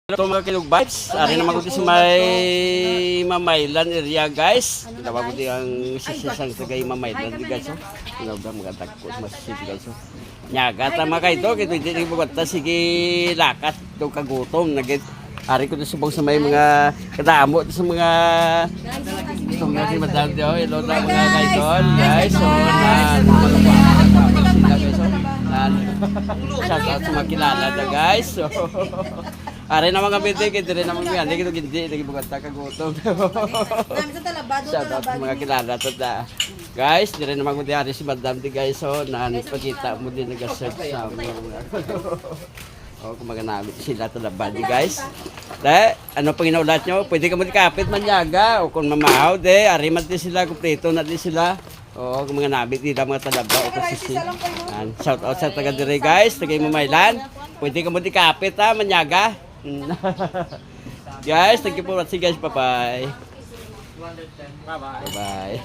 Ito mga kilog bites, ari naman ko sa may Mamaylan area guys. Tawag ko di ang sisisang tagay Mamaylan di guys. Ano ba mga dagko masisig guys. Nyaga tama kay to kito di ko ta sige lakat to kagutom nagit. Ari ko subong sa may mga kadamo sa mga gusto nga si Madam Dio, hello na mga kaidol guys. So shout out sa mga kilala na guys. So are na mga binte, kaya rin naman yan. Hindi hindi, hindi bukat na kagutom. Shout out sa mga kilala to da. Guys, di rin naman kundi si Madam di guys. So, pagkita mo din nag-search sa mga kung maganamit sila ito laban di guys. De, ano pang inaulat nyo? Pwede ka mo kapit manyaga. O kung mamahaw, de, ariman din sila, kumpleto na din sila. O kung mga nabit nila mga talaba o kasisi. Shout out sa taga dire guys, tagay Mamaylan. Pwede ka mo kapit ha, manyaga. Guys, thank you for watching guys. Bye-bye. Bye-bye.